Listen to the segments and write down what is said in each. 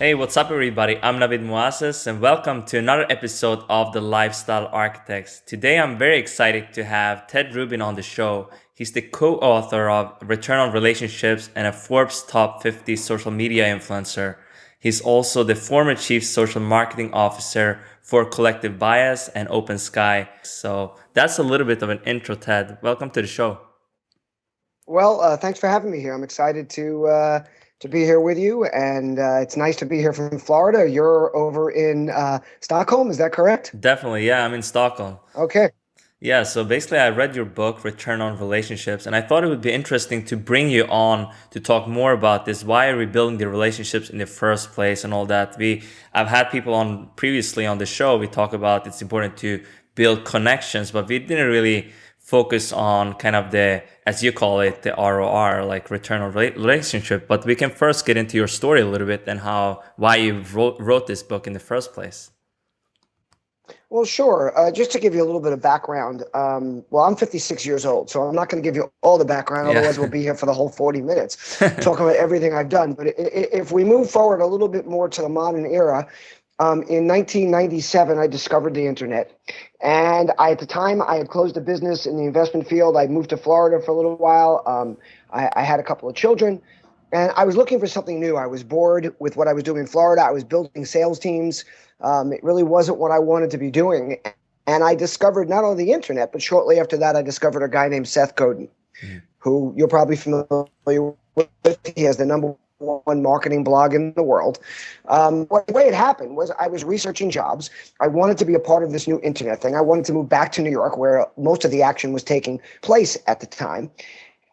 Hey, what's up, everybody? I'm Navid Muasses, and welcome to another episode of The Lifestyle Architects. Today, I'm very excited to have Ted Rubin on the show. He's the co author of Return on Relationships and a Forbes Top 50 social media influencer. He's also the former chief social marketing officer for Collective Bias and Open Sky. So, that's a little bit of an intro, Ted. Welcome to the show. Well, thanks for having me here. I'm excited to be here with you, and it's nice to be here from Florida. You're over in Stockholm, is that correct? Definitely, yeah, I'm in Stockholm. Okay. Yeah, so basically, I read your book, Return on Relationships, and I thought it would be interesting to bring you on to talk more about this. Why are we building the relationships in the first place and all that? I've had people on previously on the show. We talk about it's important to build connections, but we didn't really focus on kind of the, as you call it, the ROR, like return on relationship. But we can first get into your story a little bit and why you wrote this book in the first place. Well, sure. Just to give you a little bit of background, well, I'm 56 years old, so I'm not going to give you all the background. Yeah. Otherwise, we'll be here for the whole 40 minutes talking about everything I've done. But if we move forward a little bit more to the modern era, in 1997, I discovered the internet. And at the time, I had closed a business in the investment field. I moved to Florida for a little while. I had a couple of children. And I was looking for something new. I was bored with what I was doing in Florida. I was building sales teams. It really wasn't what I wanted to be doing. And I discovered not only the internet, but shortly after that, I discovered a guy named Seth Godin, who you're probably familiar with. He has the number one marketing blog in the world. The way it happened was I was researching jobs. I wanted to be a part of this new internet thing. I wanted to move back to New York, where most of the action was taking place at the time.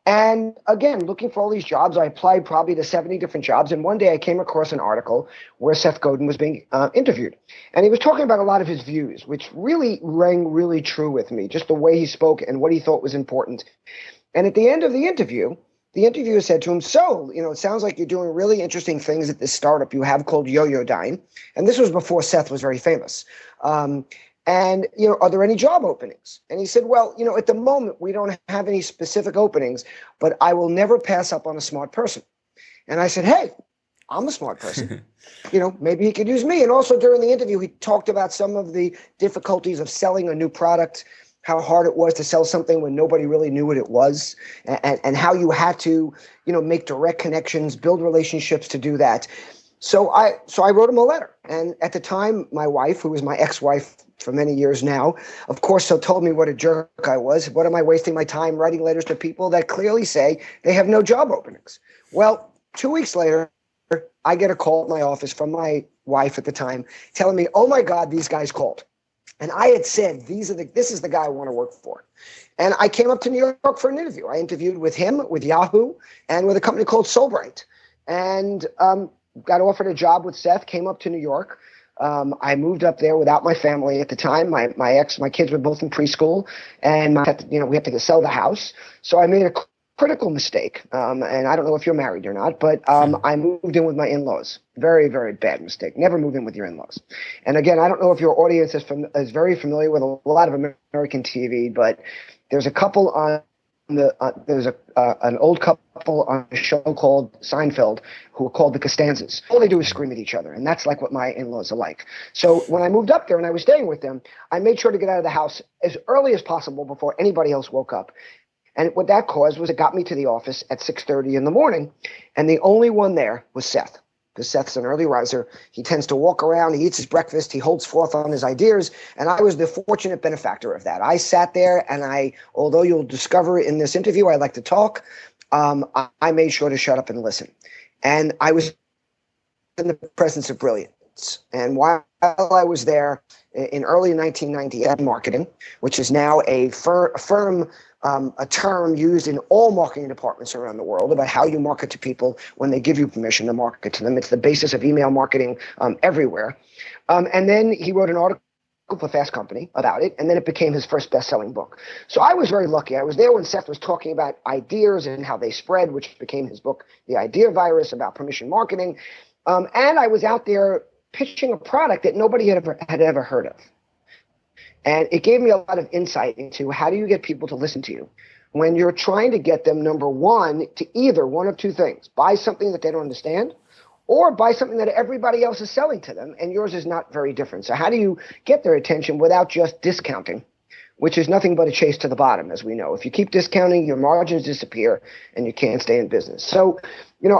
And again, looking for all these jobs, I applied probably to 70 different jobs. And one day I came across an article where Seth Godin was being interviewed. And he was talking about a lot of his views, which really rang really true with me, just the way he spoke and what he thought was important. And at the end of the interviewer said to him, so, it sounds like you're doing really interesting things at this startup you have called Yoyodyne. And this was before Seth was very famous. And, are there any job openings? And he said, well, at the moment, we don't have any specific openings, but I will never pass up on a smart person. And I said, hey, I'm a smart person. Maybe he could use me. And also during the interview, he talked about some of the difficulties of selling a new product, how hard it was to sell something when nobody really knew what it was, and how you had to, make direct connections, build relationships to do that. So I wrote him a letter. And at the time, my wife, who was my ex-wife for many years now, of course, so told me what a jerk I was. What am I wasting my time writing letters to people that clearly say they have no job openings? Well, 2 weeks later, I get a call at my office from my wife at the time telling me, oh my God, these guys called. And I had said, this is the guy I want to work for. And I came up to New York for an interview. I interviewed with him, with Yahoo, and with a company called Solbright. And got offered a job with Seth, came up to New York. I moved up there without my family at the time. My kids were both in preschool, and we had to sell the house. So I made a critical mistake. And I don't know if you're married or not, but I moved in with my in-laws. Very, very bad mistake. Never move in with your in-laws. And again, I don't know if your audience is very familiar with a lot of American TV, but there's a couple on there's an old couple on a show called Seinfeld who are called the Costanzas. All they do is scream at each other, and that's like what my in-laws are like. So when I moved up there and I was staying with them, I made sure to get out of the house as early as possible before anybody else woke up. And what that caused was it got me to the office at 6:30 in the morning, and the only one there was Seth. Because Seth's an early riser. He tends to walk around, he eats his breakfast, he holds forth on his ideas, and I was the fortunate benefactor of that. I sat there, and although you'll discover in this interview I like to talk, I made sure to shut up and listen. And I was in the presence of brilliance. And while I was there in early 1990 marketing, which is now a term used in all marketing departments around the world about how you market to people when they give you permission to market to them. It's the basis of email marketing everywhere. And then he wrote an article for Fast Company about it, and then it became his first best-selling book. So I was very lucky. I was there when Seth was talking about ideas and how they spread, which became his book, The Idea Virus, about permission marketing. And I was out there pitching a product that nobody had ever heard of. And it gave me a lot of insight into how do you get people to listen to you when you're trying to get them, number one, to either one of two things: buy something that they don't understand, or buy something that everybody else is selling to them and yours is not very different. So how do you get their attention without just discounting, which is nothing but a chase to the bottom, as we know? If you keep discounting, your margins disappear and you can't stay in business. So,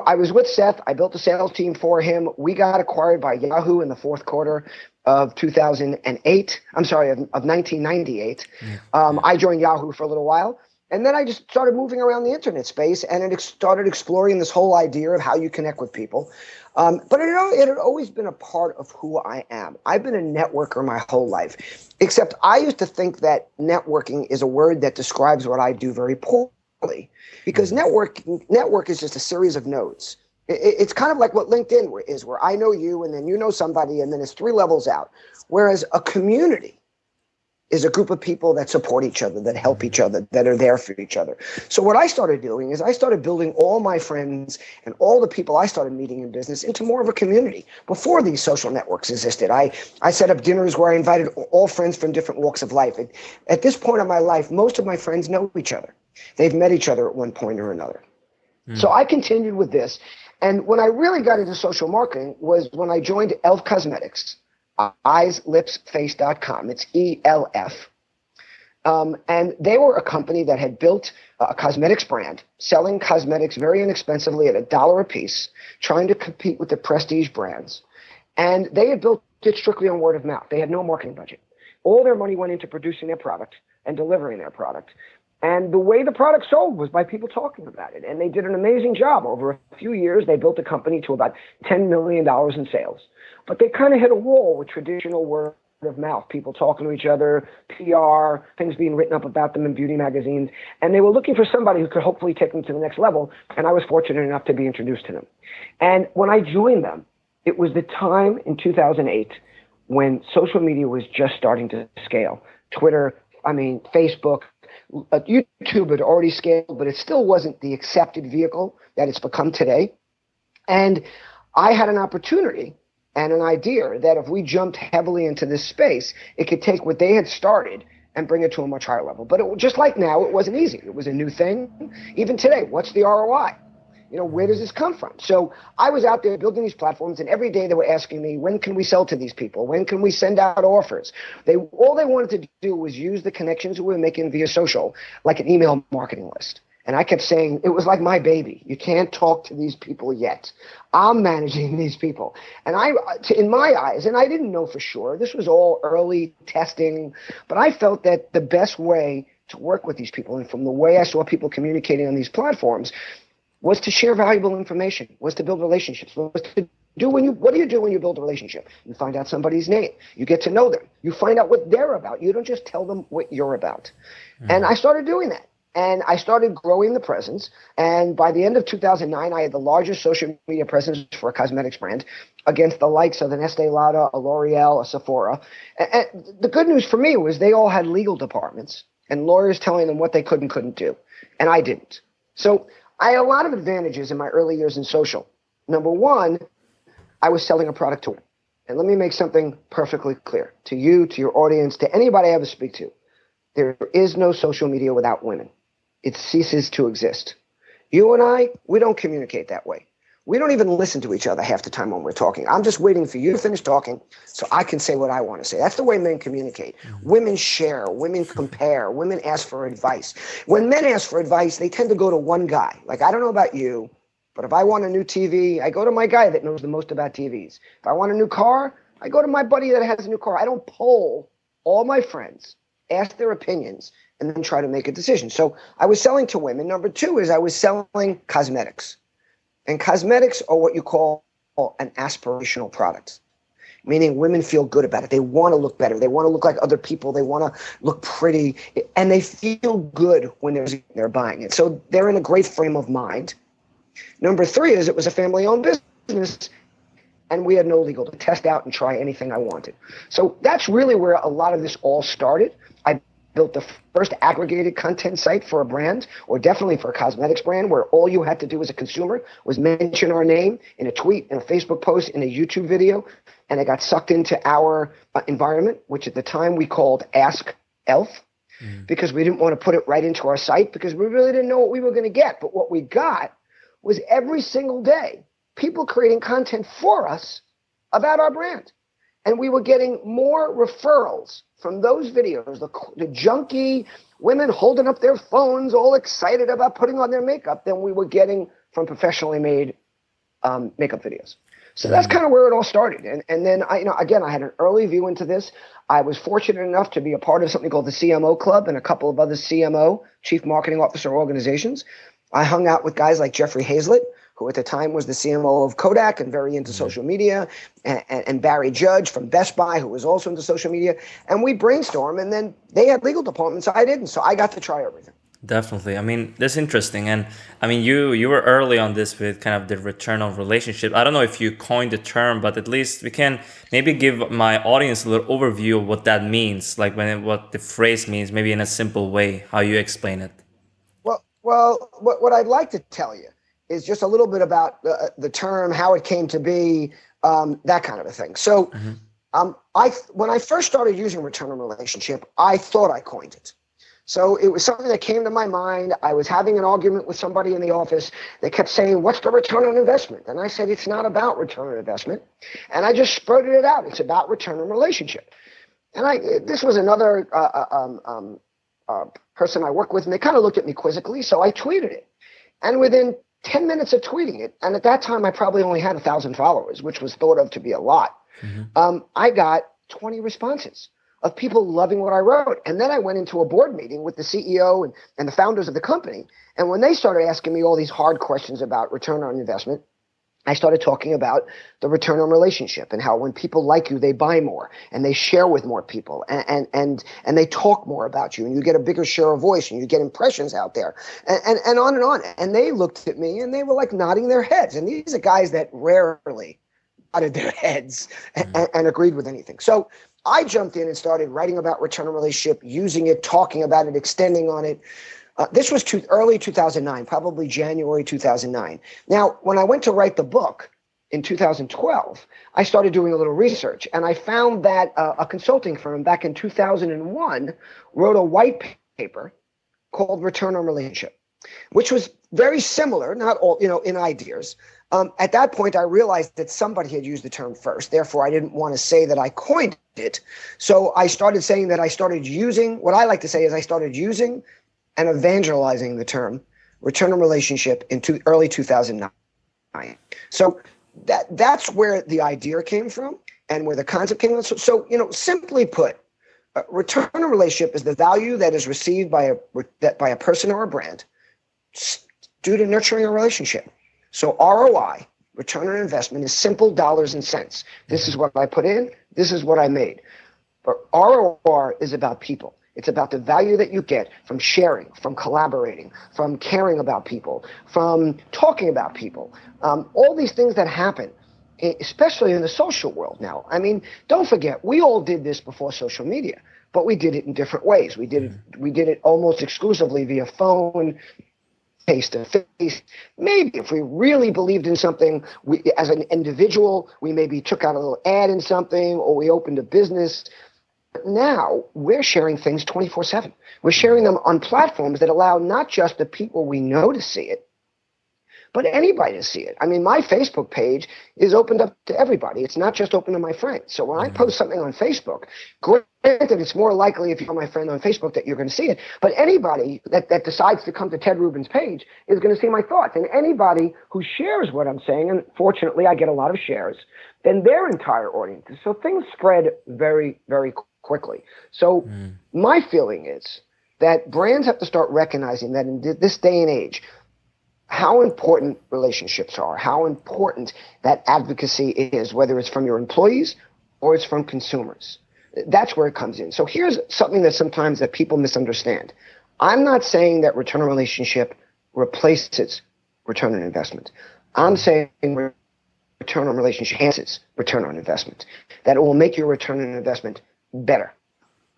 I was with Seth. I built a sales team for him. We got acquired by Yahoo in the fourth quarter of 2008. I'm sorry, of 1998. I joined Yahoo for a little while. And then I just started moving around the internet space, and it started exploring this whole idea of how you connect with people. But it had always been a part of who I am. I've been a networker my whole life, except I used to think that networking is a word that describes what I do very poorly, because network is just a series of nodes. It's kind of like what LinkedIn is, where I know you and then you know somebody, and then it's 3 levels out. Whereas a community is a group of people that support each other, that help each other, that are there for each other. So what I started doing is I started building all my friends and all the people I started meeting in business into more of a community. Before these social networks existed, I set up dinners where I invited all friends from different walks of life. At this point in my life, most of my friends know each other. They've met each other at one point or another. So I continued with this. And when I really got into social marketing was when I joined ELF Cosmetics. EyeSLipsFace.com. It's ELF. And they were a company that had built a cosmetics brand, selling cosmetics very inexpensively at $1 a piece, trying to compete with the prestige brands. And they had built it strictly on word of mouth. They had no marketing budget. All their money went into producing their product and delivering their product. And the way the product sold was by people talking about it. And they did an amazing job. Over a few years, they built the company to about $10 million in sales. But they kind of hit a wall with traditional word of mouth, people talking to each other, PR, things being written up about them in beauty magazines. And they were looking for somebody who could hopefully take them to the next level. And I was fortunate enough to be introduced to them. And when I joined them, it was the time in 2008 when social media was just starting to scale. Facebook, YouTube had already scaled, but it still wasn't the accepted vehicle that it's become today. And I had an opportunity and an idea that if we jumped heavily into this space, it could take what they had started and bring it to a much higher level. But just like now, it wasn't easy. It was a new thing. Even today, what's the ROI? Where does this come from? So I was out there building these platforms, and every day they were asking me, when can we sell to these people? When can we send out offers? All they wanted to do was use the connections we were making via social, like an email marketing list. And I kept saying, it was like my baby. You can't talk to these people yet. I'm managing these people. And in my eyes, and I didn't know for sure, this was all early testing, but I felt that the best way to work with these people, and from the way I saw people communicating on these platforms, was to share valuable information, was to build relationships, was to what do you do when you build a relationship? You find out somebody's name. You get to know them. You find out what they're about. You don't just tell them what you're about. And I started doing that. And I started growing the presence. And by the end of 2009, I had the largest social media presence for a cosmetics brand against the likes of an Estee Lauder, a L'Oreal, a Sephora. And the good news for me was they all had legal departments and lawyers telling them what they could and couldn't do. And I didn't. So I had a lot of advantages in my early years in social. Number one, I was selling a product to women. And let me make something perfectly clear to you, to your audience, to anybody I ever speak to. There is no social media without women. It ceases to exist. You and I, we don't communicate that way. We don't even listen to each other half the time when we're talking. I'm just waiting for you to finish talking so I can say what I want to say. That's the way men communicate. Women share, women compare, women ask for advice. When men ask for advice, they tend to go to one guy. Like, I don't know about you, but if I want a new TV, I go to my guy that knows the most about TVs. If I want a new car, I go to my buddy that has a new car. I don't poll all my friends, ask their opinions, and then try to make a decision. So I was selling to women. Number two is I was selling cosmetics. And cosmetics are what you call an aspirational product, meaning women feel good about it. They want to look better. They want to look like other people. They want to look pretty. And they feel good when they're buying it. So they're in a great frame of mind. Number three is it was a family-owned business, and we had no legal to test out and try anything I wanted. So that's really where a lot of this all started. I built the first aggregated content site for a brand, or definitely for a cosmetics brand, where all you had to do as a consumer was mention our name in a tweet, in a Facebook post, in a YouTube video, and it got sucked into our environment, which at the time we called Ask Elf, because we didn't want to put it right into our site because we really didn't know what we were going to get. But what we got was every single day people creating content for us about our brand. And we were getting more referrals from those videos, the junky women holding up their phones, all excited about putting on their makeup, than we were getting from professionally made makeup videos. So that's kind of where it all started. And then again, I had an early view into this. I was fortunate enough to be a part of something called the CMO Club and a couple of other CMO, Chief Marketing Officer organizations. I hung out with guys like Jeffrey Hazlett, who at the time was the CMO of Kodak and very into social media, and Barry Judge from Best Buy, who was also into social media. And we brainstormed, and then they had legal departments. I didn't, so I got to try everything. Definitely. I mean, that's interesting. And I mean, you were early on this with kind of the return on relationship. I don't know if you coined the term, but at least we can maybe give my audience a little overview of what that means, like what the phrase means, maybe in a simple way, how you explain it. Well, what I'd like to tell you is just a little bit about the term, how it came to be, that kind of a thing. So when I first started using return on relationship, I thought I coined it. So it was something that came to my mind. I was having an argument with somebody in the office. They kept saying, what's the return on investment? And I said, it's not about return on investment. And I just spurted it out. It's about return on relationship. And this was another person I work with, and they kind of looked at me quizzically. So I tweeted it. And within 10 minutes of tweeting it, and at that time I probably only had 1,000 followers, which was thought of to be a lot, I got 20 responses of people loving what I wrote. And then I went into a board meeting with the CEO and the founders of the company. And when they started asking me all these hard questions about return on investment, I started talking about the return on relationship and how when people like you, they buy more and they share with more people and they talk more about you, and you get a bigger share of voice and you get impressions out there and on and on. And they looked at me and they were like nodding their heads. And these are guys that rarely nodded their heads and agreed with anything. So I jumped in and started writing about return on relationship, using it, talking about it, extending on it. This was early 2009, probably January 2009. Now, when I went to write the book in 2012, I started doing a little research, and I found that a consulting firm back in 2001 wrote a white paper called Return on Relationship, which was very similar, not all, in ideas. At that point, I realized that somebody had used the term first. Therefore, I didn't want to say that I coined it. So I started saying that I started using, what I like to say is I started using and evangelizing the term return on relationship in early 2009. So that's where the idea came from and where the concept came from. So simply put, return on relationship is the value that is received by a person or a brand due to nurturing a relationship. So ROI, return on investment, is simple dollars and cents. This is what I put in. This is what I made. But ROR is about people. It's about the value that you get from sharing, from collaborating, from caring about people, from talking about people. All these things that happen, especially in the social world now. I mean, don't forget, we all did this before social media, but we did it in different ways. We did it almost exclusively via phone, face to face. Maybe if we really believed in something, as an individual, we maybe took out a little ad in something, or we opened a business. Now we're sharing things 24/7. We're sharing them on platforms that allow not just the people we know to see it, but anybody to see it. I mean, my Facebook page is opened up to everybody. It's not just open to my friends. So when I post something on Facebook, granted, it's more likely if you're my friend on Facebook that you're going to see it. But anybody that decides to come to Ted Rubin's page is going to see my thoughts. And anybody who shares what I'm saying, and fortunately I get a lot of shares, then their entire audience. So things spread very, very quickly. So my feeling is that brands have to start recognizing that in this day and age, how important relationships are, how important that advocacy is, whether it's from your employees or it's from consumers. That's where it comes in. So here's something that sometimes that people misunderstand. I'm not saying that return on relationship replaces return on investment. I'm saying return on relationship enhances return on investment. That it will make your return on investment better.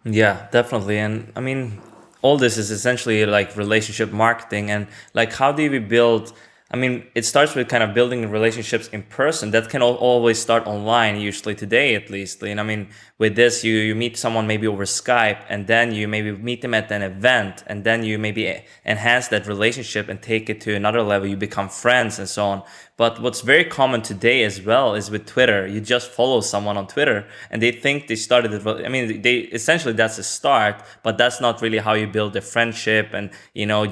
Yeah, definitely. And I mean, all this is essentially like relationship marketing, and like how do we build, I mean, it starts with kind of building relationships in person. That can always start online, usually today at least. And I mean, with this, you meet someone maybe over Skype, and then you maybe meet them at an event, and then you maybe enhance that relationship and take it to another level. You become friends and so on. But what's very common today as well is with Twitter. You just follow someone on Twitter and they think they started it. I mean, they essentially that's a start, but that's not really how you build a friendship and,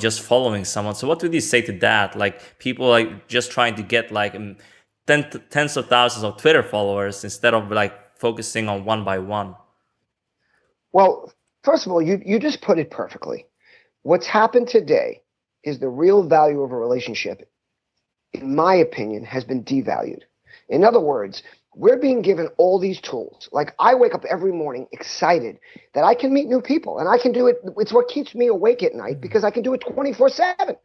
just following someone. So what would you say to that? Like people like just trying to get like tens of thousands of Twitter followers instead of like focusing on one by one. Well, first of all, you just put it perfectly. What's happened today is the real value of a relationship, in my opinion, has been devalued. In other words, we're being given all these tools. Like I wake up every morning excited that I can meet new people and I can do it. It's what keeps me awake at night because I can do it 24/7.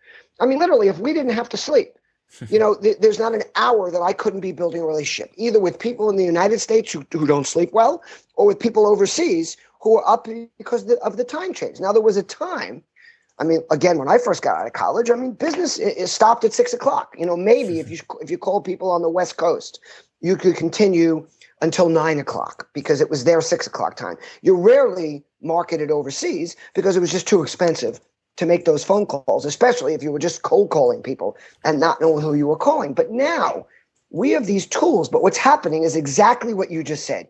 I mean, literally, if we didn't have to sleep, there's not an hour that I couldn't be building a relationship, either with people in the United States who don't sleep well or with people overseas who are up because of the time change. Now, there was a time, I mean, again, when I first got out of college, I mean, business is stopped at 6:00. Maybe if you call people on the West Coast, you could continue until 9:00 because it was their 6:00 time. You rarely marketed overseas because it was just too expensive to make those phone calls, especially if you were just cold calling people and not knowing who you were calling. But now we have these tools. But what's happening is exactly what you just said.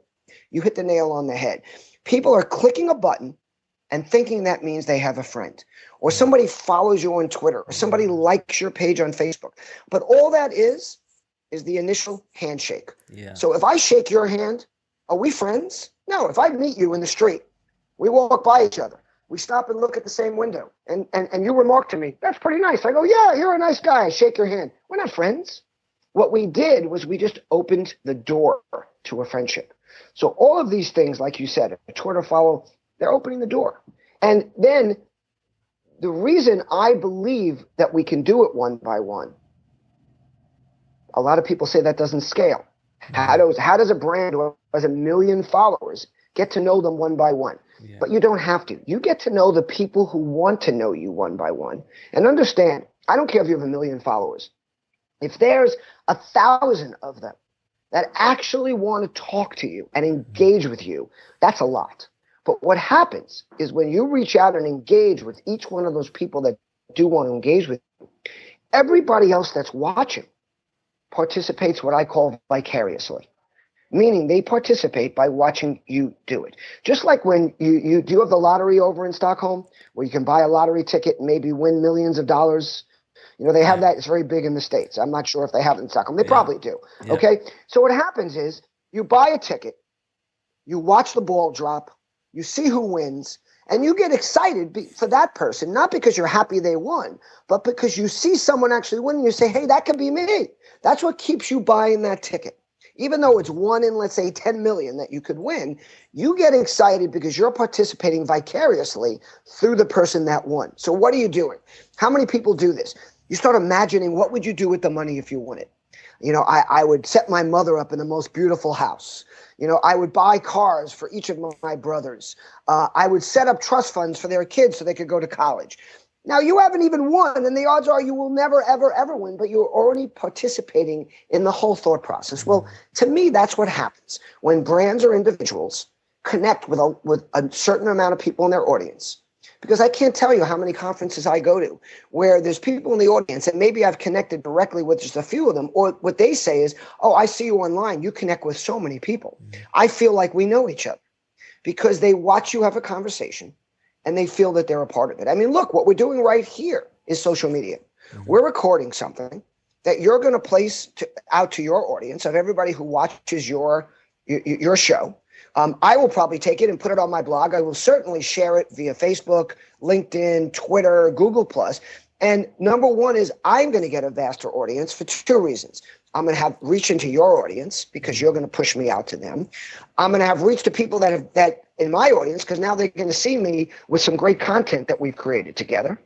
You hit the nail on the head. People are clicking a button and thinking that means they have a friend, or somebody follows you on Twitter, or somebody likes your page on Facebook. But all that is the initial handshake. Yeah. So if I shake your hand, are we friends? No. If I meet you in the street, we walk by each other, we stop and look at the same window, and you remark to me, that's pretty nice. I go, yeah, you're a nice guy. I shake your hand. We're not friends. What we did was we just opened the door to a friendship. So all of these things, like you said, a Twitter follow, they're opening the door. And then the reason I believe that we can do it one by one, a lot of people say that doesn't scale. How does a brand who has 1 million followers get to know them one by one? Yeah. But you don't have to. You get to know the people who want to know you one by one. And understand, I don't care if you have 1 million followers. If there's 1,000 of them that actually want to talk to you and engage with you, that's a lot. But what happens is when you reach out and engage with each one of those people that do want to engage with you, everybody else that's watching participates what I call vicariously, meaning they participate by watching you do it. Just like when you do have the lottery over in Stockholm, where you can buy a lottery ticket and maybe win millions of dollars. They have that. It's very big in the States. I'm not sure if they have it in Stockholm. They probably do. Yeah. Okay. So what happens is you buy a ticket, you watch the ball drop, you see who wins, and you get excited for that person, not because you're happy they won, but because you see someone actually win and you say, hey, that could be me. That's what keeps you buying that ticket. Even though it's 1 in, let's say, 10 million that you could win, you get excited because you're participating vicariously through the person that won. So what are you doing? How many people do this? You start imagining, what would you do with the money if you won it? I would set my mother up in the most beautiful house. I would buy cars for each of my brothers. I would set up trust funds for their kids so they could go to college. Now, you haven't even won, and the odds are you will never, ever, ever win, but you're already participating in the whole thought process. Well, to me, that's what happens when brands or individuals connect with a certain amount of people in their audience. Because I can't tell you how many conferences I go to where there's people in the audience and maybe I've connected directly with just a few of them, or what they say is, oh, I see you online. You connect with so many people. I feel like we know each other because they watch you have a conversation and they feel that they're a part of it. I mean, look, what we're doing right here is social media. Mm-hmm. We're recording something that you're going to place out to your audience of everybody who watches your show. I will probably take it and put it on my blog. I will certainly share it via Facebook, LinkedIn, Twitter, Google+. And number one is I'm going to get a vaster audience for 2 reasons. I'm going to have reach into your audience because you're going to push me out to them. I'm going to have reach to people that in my audience because now they're going to see me with some great content that we've created together.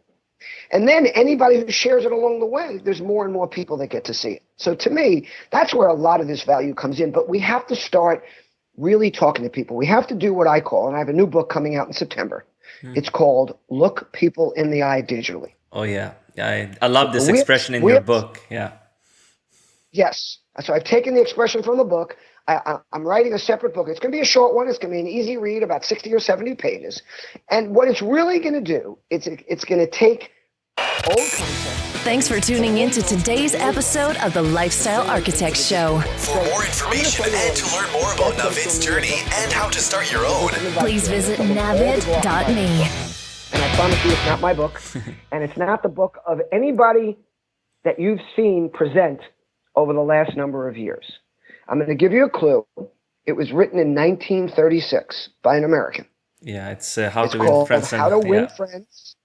And then anybody who shares it along the way, there's more and more people that get to see it. So to me, that's where a lot of this value comes in. But we have to start really talking to people. We have to do what I call, and I have a new book coming out in September. It's called Look People in the Eye Digitally. Oh, yeah. I love this expression in your book. Yeah. Yes. So I've taken the expression from the book. I'm writing a separate book. It's going to be a short one. It's going to be an easy read, about 60 or 70 pages. And what it's really going to do, it's going to take old concepts. Thanks for tuning in to today's episode of the Lifestyle Architect Show. For more information and to learn more about Navid's journey and how to start your own, Please visit navid.me. And I promise you, it's not my book, and it's not the book of anybody that you've seen present over the last number of years. I'm going to give you a clue. It was written in 1936 by an American. Yeah, it's How It's to Win called Friends. How to Win Friends.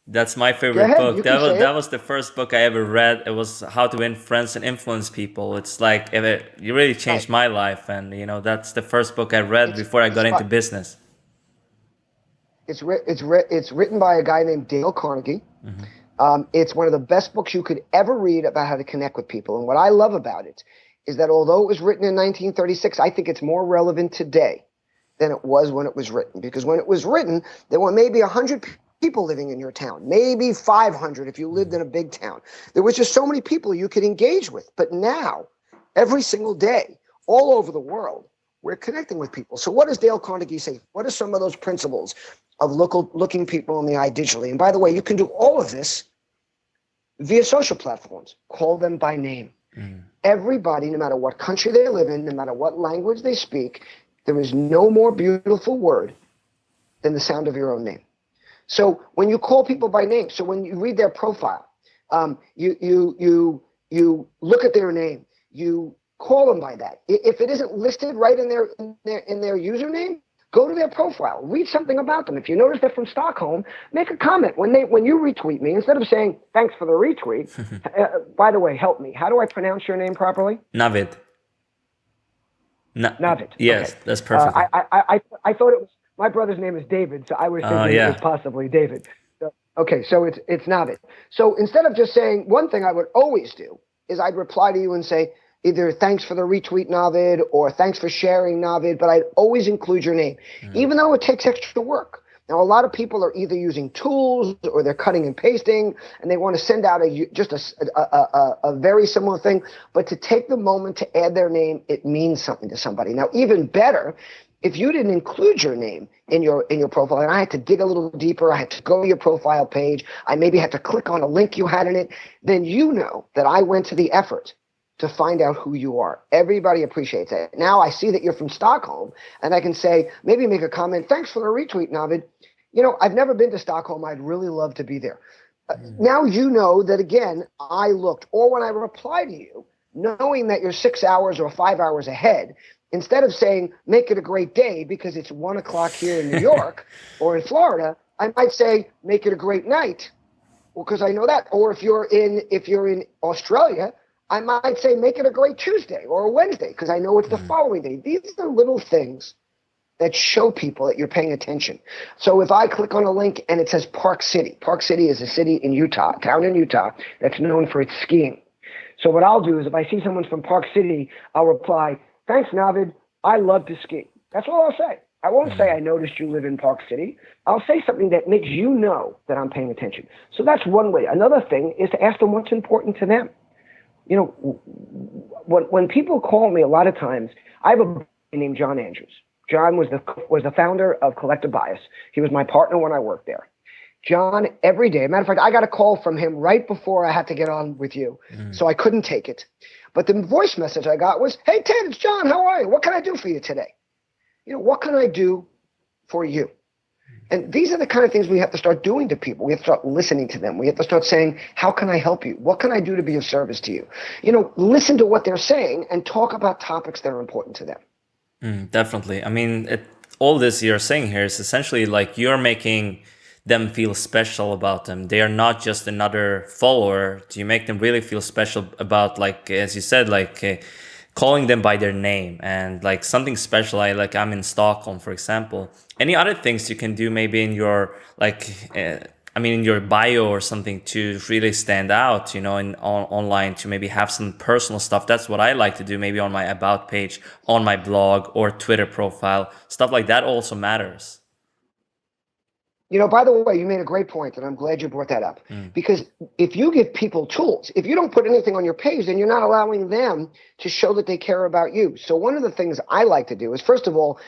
That's my favorite ahead, book. you That can was say that it. was the first book I ever read. It was How to Win Friends and Influence People. It's like you really changed my life, and that's the first book I read before I got into business. It's written by a guy named Dale Carnegie. It's one of the best books you could ever read about how to connect with people. And what I love about it is that although it was written in 1936, I think it's more relevant today than it was when it was written. Because when it was written, there were maybe 100 people living in your town, maybe 500 if you lived in a big town. There was just so many people you could engage with. But now, every single day, all over the world, we're connecting with people. So what does Dale Carnegie say? What are some of those principles of looking people in the eye digitally? And by the way, you can do all of this via social platforms. Call them by name. Everybody, no matter what country they live in, no matter what language they speak, there is no more beautiful word than the sound of your own name. So when you call people by name, so when you read their profile, you look at their name, you call them by that. If it isn't listed right in their username, go to their profile, read something about them. If you notice they're from Stockholm, make a comment. When you retweet me, instead of saying thanks for the retweet, by the way, help me. How do I pronounce your name properly? Navid. Navid. Yes, Okay. that's perfect. I thought it was, my brother's name is David, so I was thinking it was possibly David. So it's Navid. So instead of just saying, one thing I would always do is I'd reply to you and say either thanks for the retweet, Navid, or thanks for sharing, Navid, but I'd always include your name, even though it takes extra work. Now, a lot of people are either using tools or they're cutting and pasting, and they want to send out a very similar thing. But to take the moment to add their name, it means something to somebody. Now, even better, if you didn't include your name in your profile, and I had to dig a little deeper, I had to go to your profile page, I maybe had to click on a link you had in it, then you know that I went to the effort to find out who you are. Everybody appreciates it. Now I see that you're from Stockholm, and I can say, maybe make a comment, thanks for the retweet, Navid. I've never been to Stockholm. I'd really love to be there. Now you know that, again, I looked. Or when I reply to you, knowing that you're 6 hours or 5 hours ahead, instead of saying, make it a great day because it's 1 o'clock here in New York or in Florida, I might say, make it a great night because I know that. Or if you're in Australia, I might say, make it a great Tuesday or a Wednesday because I know it's the following day. These are little things that show people that you're paying attention. So if I click on a link and it says Park City is a city in Utah, a town in Utah that's known for its skiing. So what I'll do is if I see someone's from Park City, I'll reply, thanks, Navid. I love to ski. That's all I'll say. I won't say I noticed you live in Park City. I'll say something that makes you know that I'm paying attention. So that's one way. Another thing is to ask them what's important to them. When people call me, a lot of times, I have a buddy named John Andrews. John was the founder of Collective Bias. He was my partner when I worked there. John, every day, matter of fact, I got a call from him right before I had to get on with you, so I couldn't take it. But the voice message I got was, hey, Ted, it's John. How are you? What can I do for you today? What can I do for you? And these are the kind of things we have to start doing to people. We have to start listening to them. We have to start saying, how can I help you? What can I do to be of service to you? Listen to what they're saying and talk about topics that are important to them. Definitely. I mean, all this you're saying here is essentially like you're making them feel special about them. They are not just another follower. You make them really feel special about, like, as you said, like calling them by their name and like something special. I'm in Stockholm, for example. Any other things you can do maybe in your in your bio or something to really stand out, online, to maybe have some personal stuff. That's what I like to do, maybe on my about page, on my blog or Twitter profile. Stuff like that also matters. By the way, you made a great point, and I'm glad you brought that up. Because if you give people tools, if you don't put anything on your page, then you're not allowing them to show that they care about you. So one of the things I like to do is, first of all,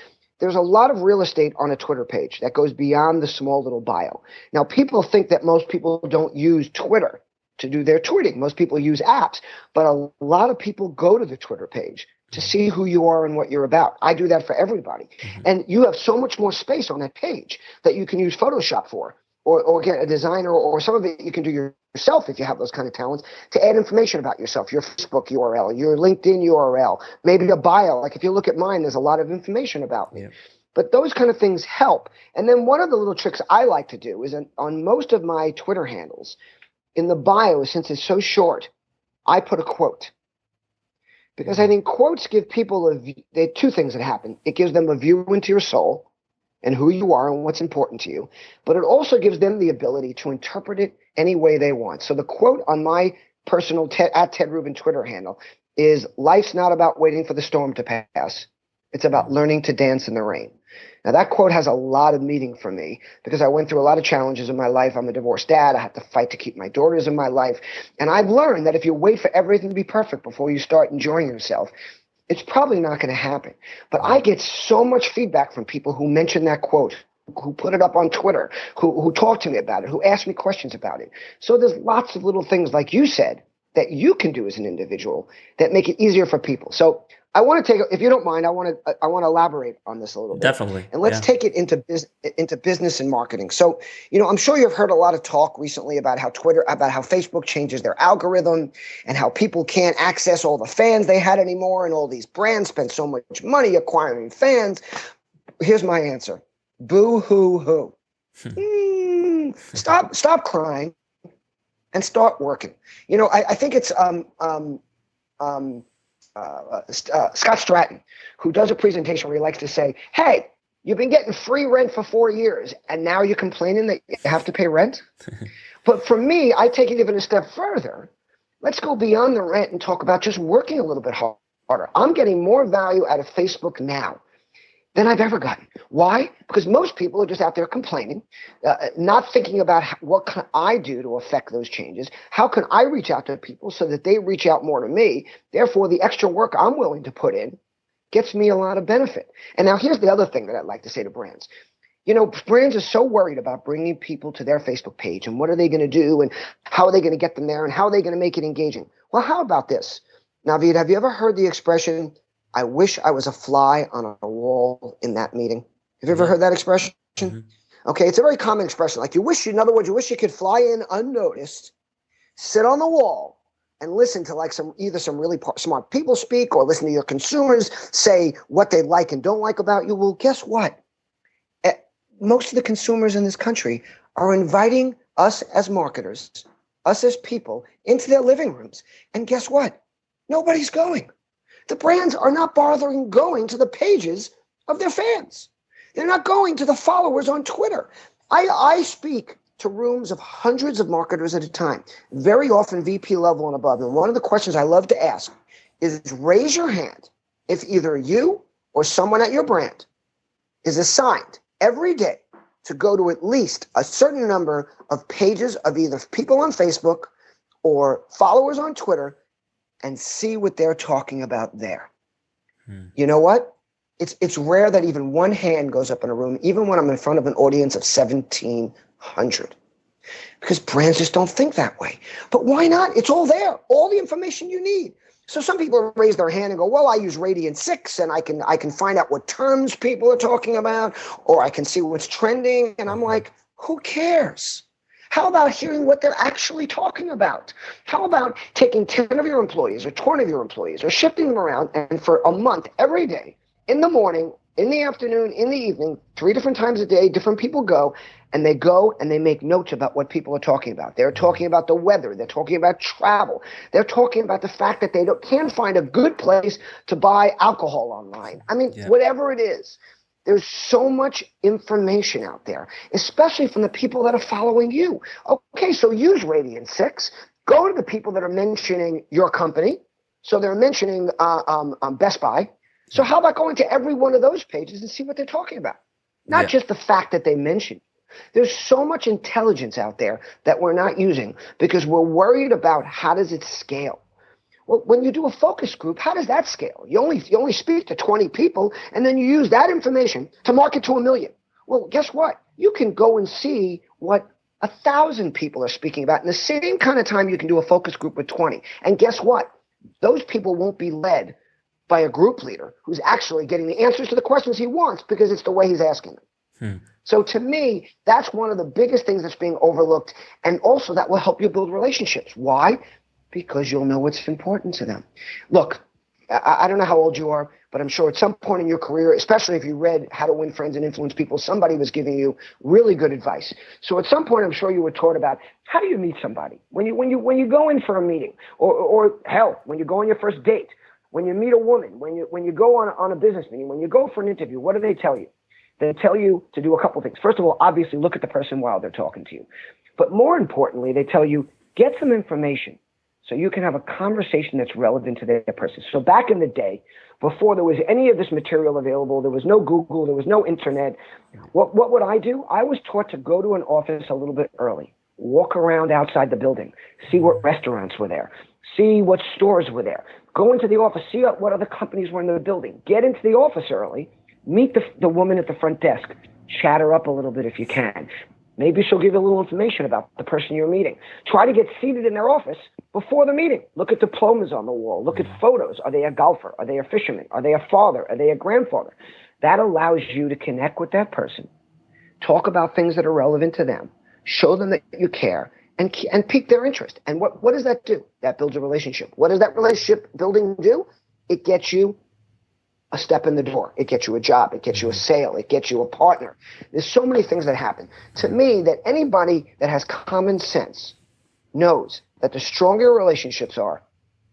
there's a lot of real estate on a Twitter page that goes beyond the small little bio. Now, people think that most people don't use Twitter to do their tweeting. Most people use apps, but a lot of people go to the Twitter page to see who you are and what you're about. I do that for everybody. And you have so much more space on that page that you can use Photoshop for, or get a designer, or some of it you can do yourself if you have those kind of talents, to add information about yourself, your Facebook URL, your LinkedIn URL, maybe a bio. Like if you look at mine, there's a lot of information about me. But those kind of things help. And then one of the little tricks I like to do is on most of my Twitter handles, in the bio, since it's so short, I put a quote. Because I think quotes give people there are two things that happen. It gives them a view into your soul and who you are and what's important to you. But it also gives them the ability to interpret it any way they want. So the quote on my personal at Ted Rubin Twitter handle is, life's not about waiting for the storm to pass. It's about learning to dance in the rain. Now, that quote has a lot of meaning for me because I went through a lot of challenges in my life. I'm a divorced dad. I had to fight to keep my daughters in my life. And I've learned that if you wait for everything to be perfect before you start enjoying yourself, it's probably not going to happen. But I get so much feedback from people who mention that quote, who put it up on Twitter, who talk to me about it, who ask me questions about it. So there's lots of little things, like you said, that you can do as an individual that make it easier for people. So I want to take, if you don't mind, I want to elaborate on this a little bit. Definitely. And let's take it into business and marketing. So, I'm sure you've heard a lot of talk recently about how Facebook changes their algorithm and how people can't access all the fans they had anymore, and all these brands spend so much money acquiring fans. Here's my answer. Boo hoo hoo. Stop crying and start working. I think it's Scott Stratton, who does a presentation where he likes to say, hey, you've been getting free rent for 4 years, and now you're complaining that you have to pay rent? But for me, I take it even a step further. Let's go beyond the rent and talk about just working a little bit harder. I'm getting more value out of Facebook now than I've ever gotten. Why? Because most people are just out there complaining, not thinking about what can I do to affect those changes? How can I reach out to people so that they reach out more to me? Therefore, the extra work I'm willing to put in gets me a lot of benefit. And now here's the other thing that I'd like to say to brands. Brands are so worried about bringing people to their Facebook page, and what are they going to do, and how are they going to get them there, and how are they going to make it engaging? Well, how about this? Naveed, have you ever heard the expression, I wish I was a fly on a wall in that meeting? Have you ever heard that expression? Okay, it's a very common expression. Like in other words, you wish you could fly in unnoticed, sit on the wall, and listen to either some really smart people speak, or listen to your consumers say what they like and don't like about you. Well, guess what? Most of the consumers in this country are inviting us as marketers, us as people, into their living rooms. And guess what? Nobody's going. The brands are not bothering going to the pages of their fans. They're not going to the followers on Twitter. I speak to rooms of hundreds of marketers at a time, very often VP level and above. And one of the questions I love to ask is, raise your hand if either you or someone at your brand is assigned every day to go to at least a certain number of pages of either people on Facebook or followers on Twitter and see what they're talking about there. You know what? It's rare that even one hand goes up in a room, even when I'm in front of an audience of 1,700. Because brands just don't think that way. But why not? It's all there. All the information you need. So some people raise their hand and go, well, I use Radiant 6 and I can find out what terms people are talking about, or I can see what's trending. And I'm like, who cares? How about hearing what they're actually talking about? How about taking 10 of your employees or 20 of your employees or shifting them around, and for a month, every day, in the morning, in the afternoon, in the evening, 3 different times a day, different people go and they make notes about what people are talking about. They're talking about the weather. They're talking about travel. They're talking about the fact that they can't find a good place to buy alcohol online. I mean, whatever it is. There's so much information out there, especially from the people that are following you. Okay, so use Radiant 6. Go to the people that are mentioning your company. So they're mentioning Best Buy. So how about going to every one of those pages and see what they're talking about? Not just the fact that they mentioned. There's so much intelligence out there that we're not using because we're worried about how does it scale. Well, when you do a focus group, how does that scale? You only speak to 20 people, and then you use that information to market to 1 million. Well, guess what? You can go and see what 1,000 people are speaking about in the same kind of time you can do a focus group with 20. And guess what? Those people won't be led by a group leader who's actually getting the answers to the questions he wants because it's the way he's asking them. So to me, that's one of the biggest things that's being overlooked. And also that will help you build relationships. Why? Because you'll know what's important to them. Look, I don't know how old you are, but I'm sure at some point in your career, especially if you read How to Win Friends and Influence People, somebody was giving you really good advice. So at some point, I'm sure you were taught about how do you meet somebody when you go in for a meeting, or hell, when you go on your first date, when you meet a woman, when you go on a business meeting, when you go for an interview. What do they tell you? They tell you to do a couple things. First of all, obviously, look at the person while they're talking to you. But more importantly, they tell you get some information so you can have a conversation that's relevant to that person. So back in the day, before there was any of this material available, there was no Google, there was no internet. What would I do? I was taught to go to an office a little bit early, walk around outside the building, see what restaurants were there, see what stores were there, go into the office, see what other companies were in the building, get into the office early, meet the woman at the front desk, chat her up a little bit if you can. Maybe she'll give you a little information about the person you're meeting. Try to get seated in their office before the meeting. Look at diplomas on the wall. Look at photos. Are they a golfer? Are they a fisherman? Are they a father? Are they a grandfather? That allows you to connect with that person, talk about things that are relevant to them, show them that you care, and pique their interest. And what does that do? That builds a relationship. What does that relationship building do? It gets you a step in the door. It gets you a job. It gets you a sale. It gets you a partner. There's so many things that happen. To me, that anybody that has common sense knows that the stronger your relationships are,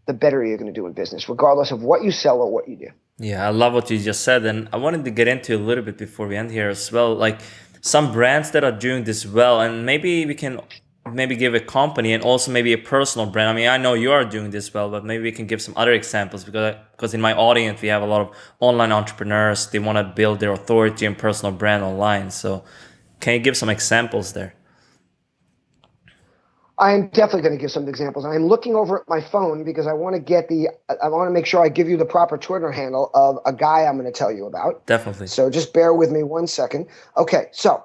the better you're going to do in business, regardless of what you sell or what you do. Yeah, I love what you just said. And I wanted to get into a little bit before we end here as well, like some brands that are doing this well, and maybe we can give a company and also maybe a personal brand. I mean, I know you are doing this well, but maybe we can give some other examples because in my audience, we have a lot of online entrepreneurs. They want to build their authority and personal brand online. So can you give some examples there? I'm definitely going to give some examples. I'm looking over at my phone because I want to make sure I give you the proper Twitter handle of a guy I'm going to tell you about. Definitely. So just bear with me 1 second. Okay. So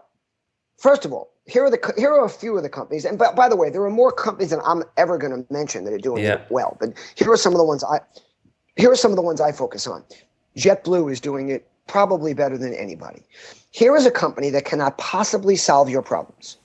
first of all, here are a few of the companies. And by the way, there are more companies than I'm ever going to mention that are doing it well. But here are some of the ones I focus on. JetBlue is doing it probably better than anybody. Here is a company that cannot possibly solve your problems.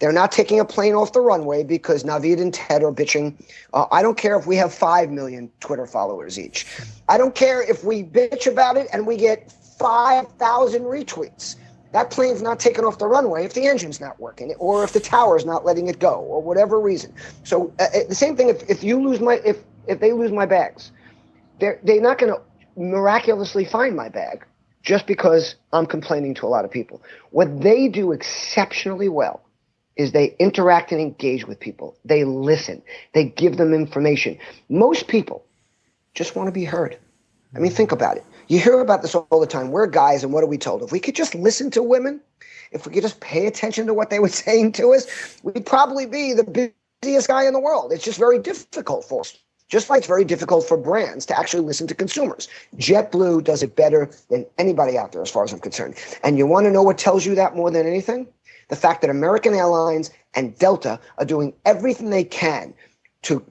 They're not taking a plane off the runway because Naveed and Ted are bitching. I don't care if we have 5 million Twitter followers each. I don't care if we bitch about it and we get 5,000 retweets. That plane's not taken off the runway if the engine's not working or if the tower's not letting it go or whatever reason. So the same thing if they lose my bags, they're not going to miraculously find my bag just because I'm complaining to a lot of people. What they do exceptionally well is they interact and engage with people. They listen. They give them information. Most people just want to be heard. I mean, think about it. You hear about this all the time. We're guys, and what are we told? If we could just listen to women, if we could just pay attention to what they were saying to us, we'd probably be the busiest guy in the world. It's just very difficult for us. Just like it's very difficult for brands to actually listen to consumers. JetBlue does it better than anybody out there as far as I'm concerned. And you want to know what tells you that more than anything? The fact that American Airlines and Delta are doing everything they can to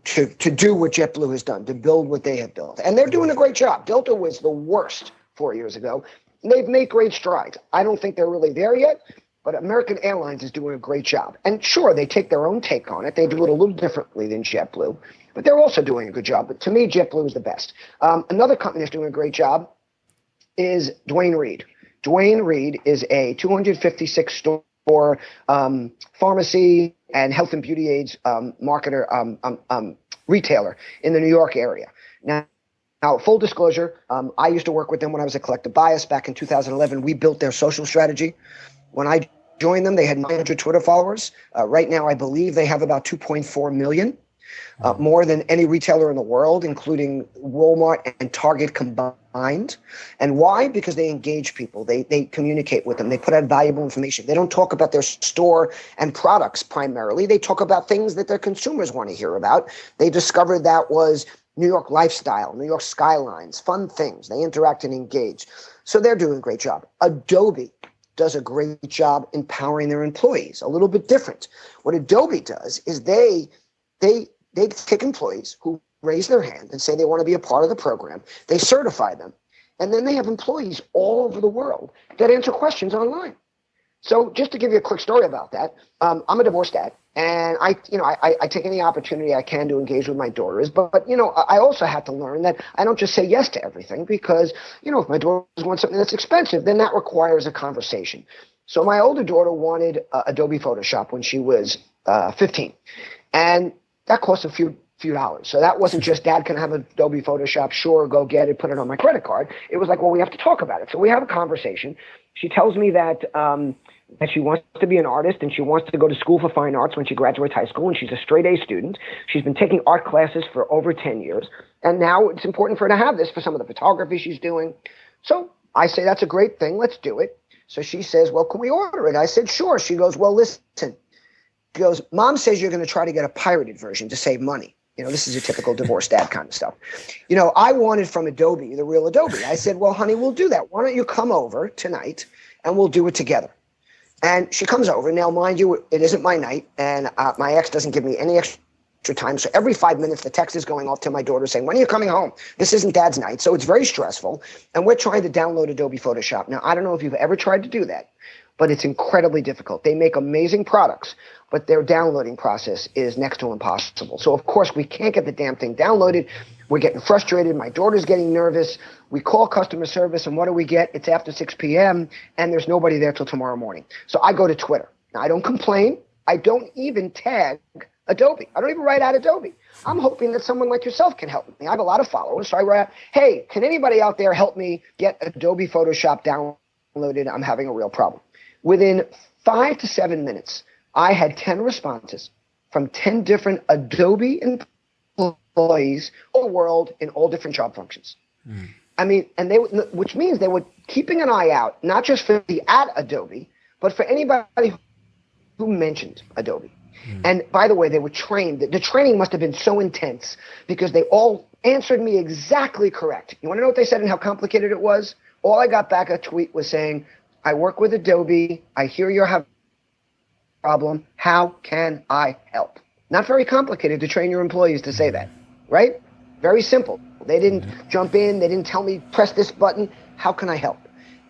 do what JetBlue has done, to build what they have built. And they're doing a great job. Delta was the worst 4 years ago. They've made great strides. I don't think they're really there yet, but American Airlines is doing a great job. And sure, they take their own take on it. They do it a little differently than JetBlue, but they're also doing a good job. But to me, JetBlue is the best. Another company that's doing a great job is Duane Reade. Duane Reade is a 256 store pharmacy and health and beauty aids retailer in the New York area. Now, full disclosure, I used to work with them when I was at Collective Bias back in 2011. We built their social strategy. When I joined them, they had 900 Twitter followers. Right now, I believe they have about 2.4 million, more than any retailer in the world, including Walmart and Target combined. And why? Because they engage people. They communicate with them. They put out valuable information. They don't talk about their store and products primarily. They talk about things that their consumers want to hear about. They discovered that was New York lifestyle, New York skylines, fun things. They interact and engage. So they're doing a great job. Adobe does a great job empowering their employees, a little bit different. What Adobe does is they take employees who raise their hand and say they want to be a part of the program. They certify them. And then they have employees all over the world that answer questions online. So just to give you a quick story about that, I'm a divorced dad, and I take any opportunity I can to engage with my daughters. But I also had to learn that I don't just say yes to everything because, if my daughters want something that's expensive, then that requires a conversation. So my older daughter wanted Adobe Photoshop when she was 15, and that cost a few dollars. So that wasn't just, Dad, can I have Adobe Photoshop? Sure, go get it, put it on my credit card. It was like, well, we have to talk about it. So we have a conversation. She tells me that she wants to be an artist and she wants to go to school for fine arts when she graduates high school, and she's a straight A student. She's been taking art classes for over 10 years, and now it's important for her to have this for some of the photography she's doing. So I say, that's a great thing. Let's do it. So she says, well, can we order it? I said, sure. She goes, well, listen. She goes, Mom says you're going to try to get a pirated version to save money. This is a typical divorced dad kind of stuff. I wanted from Adobe, the real Adobe. I said, well, honey, we'll do that. Why don't you come over tonight and we'll do it together? And she comes over. Now, mind you, it isn't my night, and my ex doesn't give me any extra time. So every 5 minutes, the text is going off to my daughter saying, when are you coming home? This isn't Dad's night. So it's very stressful. And we're trying to download Adobe Photoshop. Now, I don't know if you've ever tried to do that, but it's incredibly difficult. They make amazing products, but their downloading process is next to impossible. So, of course, we can't get the damn thing downloaded. We're getting frustrated. My daughter's getting nervous. We call customer service, and what do we get? It's after 6 p.m., and there's nobody there till tomorrow morning. So I go to Twitter. Now, I don't complain. I don't even tag Adobe. I don't even write out Adobe. I'm hoping that someone like yourself can help me. I have a lot of followers, so I write, hey, can anybody out there help me get Adobe Photoshop downloaded? I'm having a real problem. Within 5 to 7 minutes, I had 10 responses from 10 different Adobe employees all over the world in all different job functions. I mean, and which means they were keeping an eye out, not just for the at Adobe, but for anybody who mentioned Adobe. And by the way, they were trained. The training must have been so intense because they all answered me exactly correct. You want to know what they said and how complicated it was? All I got back a tweet was saying, I work with Adobe. I hear you're having a problem. How can I help? Not very complicated to train your employees to say that, right? Very simple. They didn't jump in. They didn't tell me, press this button. How can I help?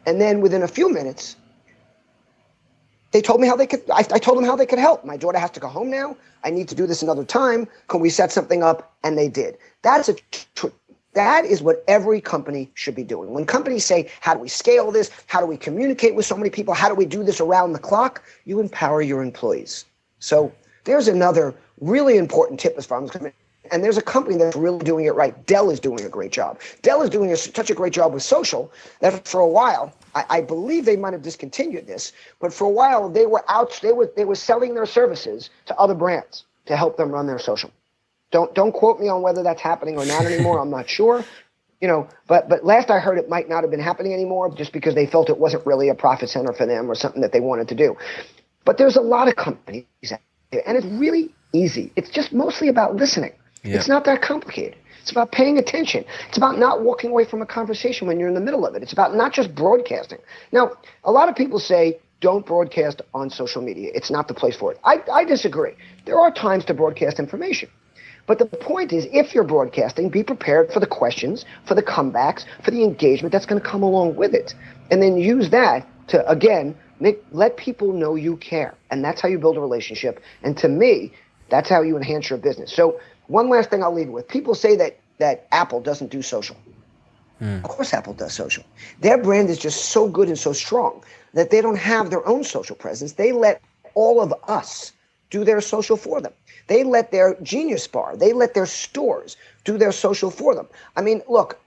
And then within a few minutes, they told me how they could. I told them how they could help. My daughter has to go home now. I need to do this another time. Can we set something up? And they did. That is what every company should be doing. When companies say, how do we scale this? How do we communicate with so many people? How do we do this around the clock? You empower your employees. So there's another really important tip as far as coming. And there's a company that's really doing it right. Dell is doing a great job. Dell is doing such a great job with social that for a while, I believe they might have discontinued this, but for a while they were selling their services to other brands to help them run their social. Don't quote me on whether that's happening or not anymore. I'm not sure. But last I heard, it might not have been happening anymore just because they felt it wasn't really a profit center for them or something that they wanted to do. But there's a lot of companies out there, and it's really easy. It's just mostly about listening. Yeah. It's not that complicated. It's about paying attention. It's about not walking away from a conversation when you're in the middle of it. It's about not just broadcasting. Now, a lot of people say, don't broadcast on social media. It's not the place for it. I disagree. There are times to broadcast information. But the point is, if you're broadcasting, be prepared for the questions, for the comebacks, for the engagement that's going to come along with it. And then use that to, again, let people know you care. And that's how you build a relationship. And to me, that's how you enhance your business. So one last thing I'll leave you with. People say that Apple doesn't do social. Of course Apple does social. Their brand is just so good and so strong that they don't have their own social presence. They let all of us do their social for them. They let their Genius Bar, they let their stores do their social for them. I mean, look,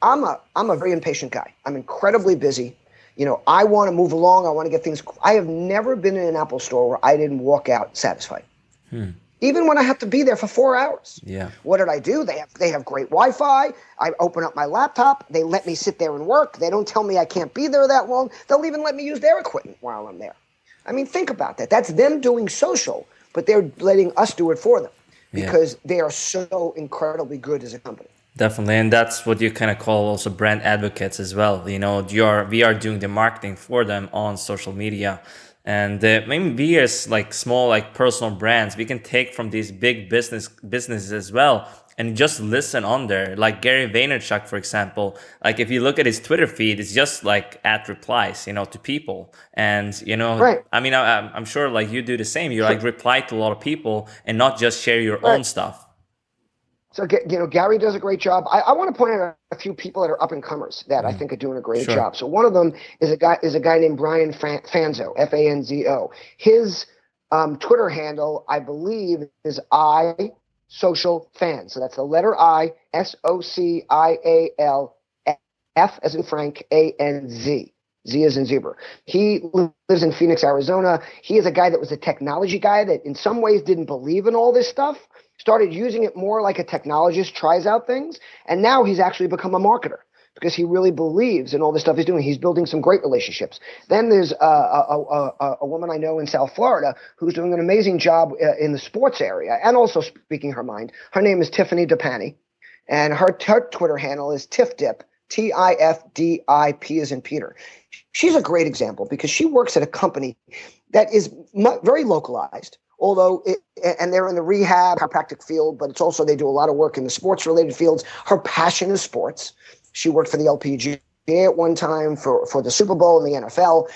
I'm a very impatient guy. I'm incredibly busy. I want to move along. I want to get things. I have never been in an Apple store where I didn't walk out satisfied. Even when I have to be there for 4 hours. Yeah. What did I do? They have great Wi-Fi. I open up my laptop. They let me sit there and work. They don't tell me I can't be there that long. They'll even let me use their equipment while I'm there. I mean, think about that. That's them doing social, but they're letting us do it for them. because they are so incredibly good as a company. Definitely, and that's what you kind of call also brand advocates as well. We are doing the marketing for them on social media, and maybe we as like small like personal brands, we can take from these big businesses as well and just listen on there. Like Gary Vaynerchuk, for example, like if you look at his Twitter feed, it's just like at replies, to people, and Right. I mean, I'm sure like you do the same. You like reply to a lot of people and not just share your own Right. stuff. So, Gary does a great job. I want to point out a few people that are up and comers that I think are doing a great Sure. job. So one of them is a guy named Brian Fanzo, Fanzo. His Twitter handle, I believe, is I Social Fan. So that's the letter I, SOCIAL, F as in Frank, ANZ. Z as in zebra. He lives in Phoenix, Arizona. He is a guy that was a technology guy that in some ways didn't believe in all this stuff, started using it more like a technologist, tries out things, and now he's actually become a marketer because he really believes in all the stuff he's doing. He's building some great relationships. Then there's a woman I know in South Florida who's doing an amazing job in the sports area and also speaking her mind. Her name is Tiffany Dipani, and her Twitter handle is TiffDip, TIFDIP as in Peter. She's a great example because she works at a company that is very localized, and they're in the rehab chiropractic field, but it's also they do a lot of work in the sports related fields. Her passion is sports. She worked for the LPGA at one time for the Super Bowl and the NFL.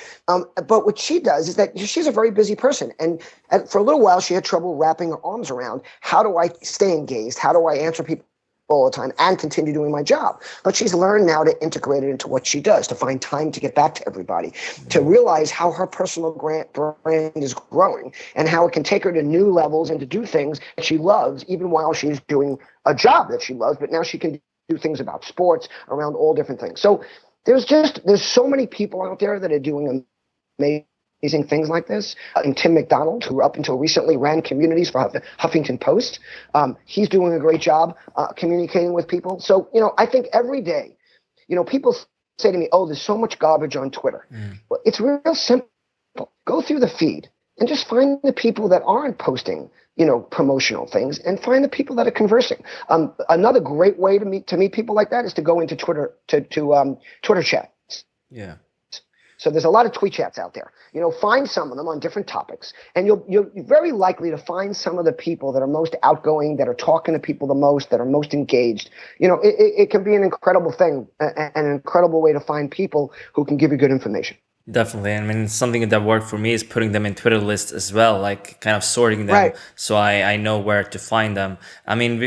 But what she does is that she's a very busy person. And for a little while, she had trouble wrapping her arms around how do I stay engaged? How do I answer people all the time and continue doing my job? But she's learned now to integrate it into what she does, to find time to get back to everybody, to realize how her personal brand is growing and how it can take her to new levels and to do things that she loves, even while she's doing a job that she loves. But now she can do things about sports, around all different things. So there's so many people out there that are doing amazing things like this. And Tim McDonald, who up until recently ran communities for Huffington Post, he's doing a great job communicating with people. So, I think every day, people say to me, oh, there's so much garbage on Twitter. Well, it's real simple. Go through the feed and just find the people that aren't posting, promotional things, and find the people that are conversing. Another great way to meet people like that is to go into Twitter, to Twitter chats. Yeah. So there's a lot of tweet chats out there. Find some of them on different topics, and you're very likely to find some of the people that are most outgoing, that are talking to people the most, that are most engaged. It can be an incredible thing, an incredible way to find people who can give you good information. Definitely. I mean, something that worked for me is putting them in Twitter lists as well, like kind of sorting them, Right. so I know where to find them. I mean,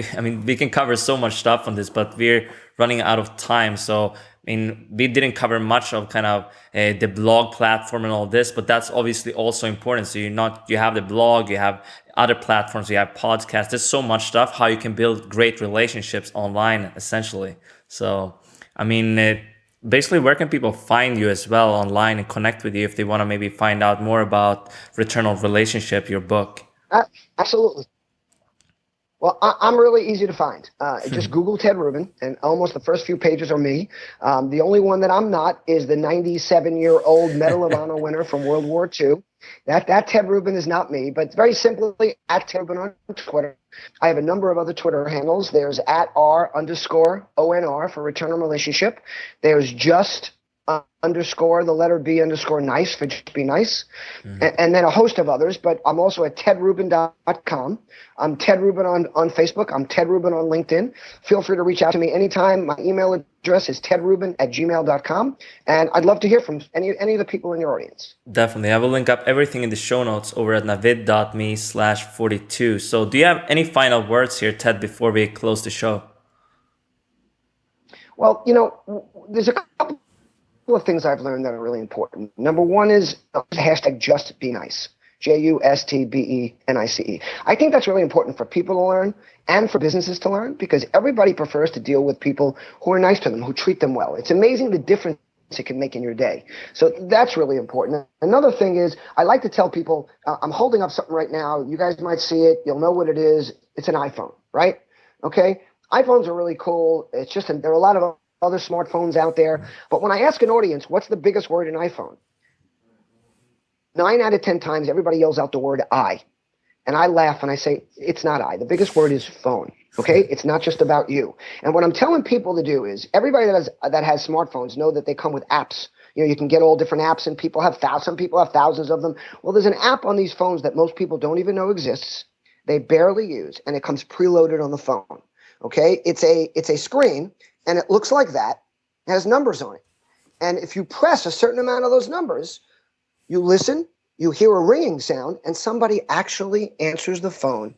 we can cover so much stuff on this, but we're running out of time. So, we didn't cover much of kind of the blog platform and all this, but that's obviously also important. So you have the blog, you have other platforms, you have podcasts. There's so much stuff, how you can build great relationships online, essentially. So, basically, where can people find you as well online and connect with you if they want to maybe find out more about Return on Relationship, your book? Absolutely. Well, I'm really easy to find. Just Google Ted Rubin, and almost the first few pages are me. The only one that I'm not is the 97-year-old Medal of Honor winner from World War II. That Ted Rubin is not me, but very simply at Ted Rubin on Twitter. I have a number of other Twitter handles. There's @R_ONR for Return on Relationship. There's just underscore the letter B underscore nice for just be nice, and then a host of others. But I'm also at tedrubin.com. I'm Ted Rubin on Facebook. I'm Ted Rubin on LinkedIn. Feel free to reach out to me anytime. My email address is tedrubin@gmail.com, and I'd love to hear from any of the people in your audience. Definitely. I will link up everything in the show notes over at navid.me/42. So do you have any final words here, Ted, before we close the show? Well, there's a couple of things I've learned that are really important. Number one is hashtag just be nice. JUSTBENICE. I think that's really important for people to learn and for businesses to learn, because everybody prefers to deal with people who are nice to them, who treat them well. It's amazing the difference it can make in your day. So that's really important. Another thing is I like to tell people, I'm holding up something right now. You guys might see it. You'll know what it is. It's an iPhone, right? Okay. iPhones are really cool. It's just, there are a lot of other smartphones out there. But when I ask an audience, what's the biggest word in iPhone? 9 out of 10 times, everybody yells out the word I. And I laugh and I say, it's not I. The biggest word is phone. Okay. It's not just about you. And what I'm telling people to do is everybody that has smartphones know that they come with apps. You can get all different apps, and some people have thousands of them. Well, there's an app on these phones that most people don't even know exists. They barely use, and it comes preloaded on the phone. Okay. It's a screen, and it looks like that. It has numbers on it. And if you press a certain amount of those numbers, you listen, you hear a ringing sound, and somebody actually answers the phone,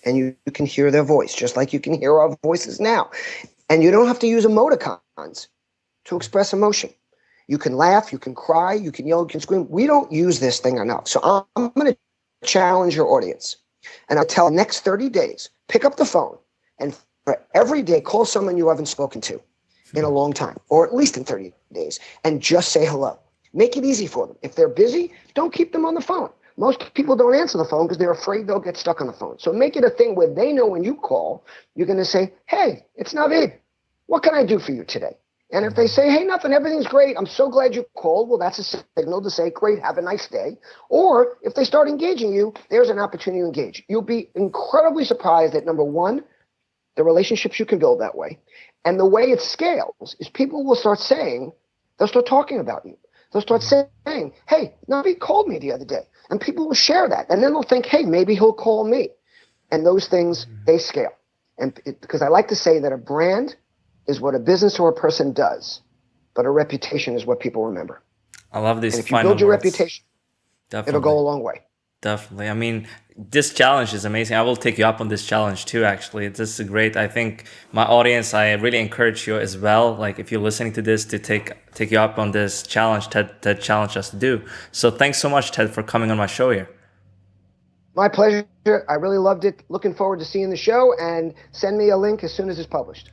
and you can hear their voice, just like you can hear our voices now. And you don't have to use emoticons to express emotion. You can laugh, you can cry, you can yell, you can scream. We don't use this thing enough. So I'm going to challenge your audience. And I'll tell next 30 days, pick up the phone and for every day call someone you haven't spoken to in a long time, or at least in 30 days, and just say hello. Make it easy for them. If they're busy, don't keep them on the phone. Most people don't answer the phone because they're afraid they'll get stuck on the phone. So make it a thing where they know when you call, you're going to say, hey, it's Navid. What can I do for you today? And if they say, hey, nothing, everything's great, I'm so glad you called, well, that's a signal to say, great, have a nice day. Or if they start engaging you, there's an opportunity to engage. You'll be incredibly surprised at, number one, the relationships you can build that way. And the way it scales is people will start saying, they'll start talking about you. They'll start saying, hey, Navid called me the other day. And people will share that. And then they'll think, hey, maybe he'll call me. And those things, they scale. And because I like to say that a brand is what a business or a person does, but a reputation is what people remember. I love these. And if you build your reputation, it'll go a long way. Definitely. I mean, this challenge is amazing. I will take you up on this challenge too, actually. This is great. I think my audience, I really encourage you as well. Like if you're listening to this, to take you up on this challenge Ted challenged us to do. So thanks so much, Ted, for coming on my show here. My pleasure. I really loved it. Looking forward to seeing the show, and send me a link as soon as it's published.